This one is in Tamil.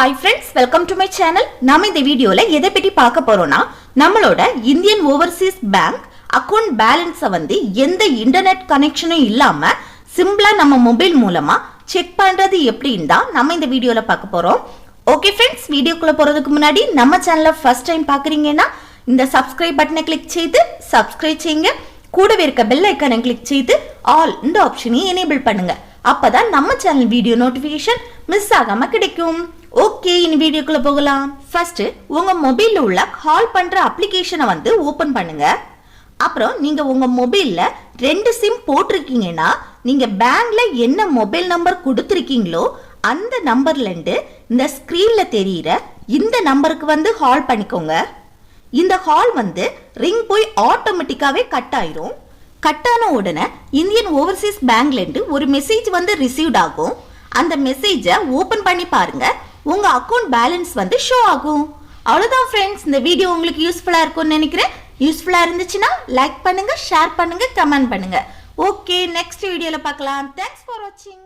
Hi friends, welcome to my channel. நாம இந்த வீடியோல எதை பத்தி பார்க்க போறோம்னா நம்மளோட இந்தியன் ஓவர்சீஸ் பேங்க் அக்கவுண்ட் பேலன்ஸை வந்து எந்த இன்டர்நெட் கனெக்ஷனும் இல்லாம சிம்பிளா நம்ம மொபைல் மூலமா செக் பண்றது எப்படின்னு தான் நம்ம இந்த வீடியோல பார்க்க போறோம். ஓகே ஃப்ரெண்ட்ஸ், வீடியோக்குள்ள போறதுக்கு முன்னாடி நம்ம சேனலை ஃபர்ஸ்ட் டைம் பாக்குறீங்கன்னா இந்த சப்ஸ்கிரைப் பட்டனை கிளிக் செய்து சப்ஸ்கிரைப் செய்யுங்க. கூடவே இருக்க பெல் ஐகானை கிளிக் செய்து ஆல் இந்த ஆப்ஷனை எனேபிள் பண்ணுங்க. அப்பதான் நம்ம சேனல் வீடியோ நோட்டிபிகேஷன் மிஸ் ஆகாம கிடைக்கும். ஓகே, இந்த வீடியோக்குள்ள போகலாம். ஃபர்ஸ்ட் உங்க மொபைல்ல உள்ள கால் பண்ற அப்ளிகேஷனை வந்து ஓபன் பண்ணுங்க. அப்புறம் நீங்க உங்க மொபைல்ல 2 சிம் போட்டிருக்கீங்கன்னா நீங்க பேங்க்ல என்ன மொபைல் நம்பர் கொடுத்திருக்கீங்களோ அந்த நம்பர்ல இருந்து இந்த ஸ்கிரீன்ல தெரியுற இந்த நம்பருக்கு வந்து கால் பண்ணிக்கோங்க. இந்த கால் வந்து ரிங் போய் ஆட்டோமேட்டிக்காவே கட் ஆயிரும். கட் ஆன உடனே இந்தியன் ஓவர்சீஸ் பேங்க்ல இருந்து ஒரு மெசேஜ் வந்து ரிசீவ்ட் ஆகும். அந்த மெசேஜை ஓபன் பண்ணி பாருங்க, உங்க அக்கவுண்ட் பேலன்ஸ் வந்து ஷோ ஆகும். அவ்வளவுதான் ஃப்ரெண்ட்ஸ், இந்த வீடியோ உங்களுக்கு யூஸ்ஃபுல்லா இருக்கும்னு நினைக்கிறேன். யூஸ்ஃபுல்லா இருந்துச்சுன்னா லைக் பண்ணுங்க, ஷேர் பண்ணுங்க, கமெண்ட் பண்ணுங்க. ஓகே, நெக்ஸ்ட் வீடியோல பார்க்கலாம். தேங்க்ஸ் ஃபார் வாட்சிங்.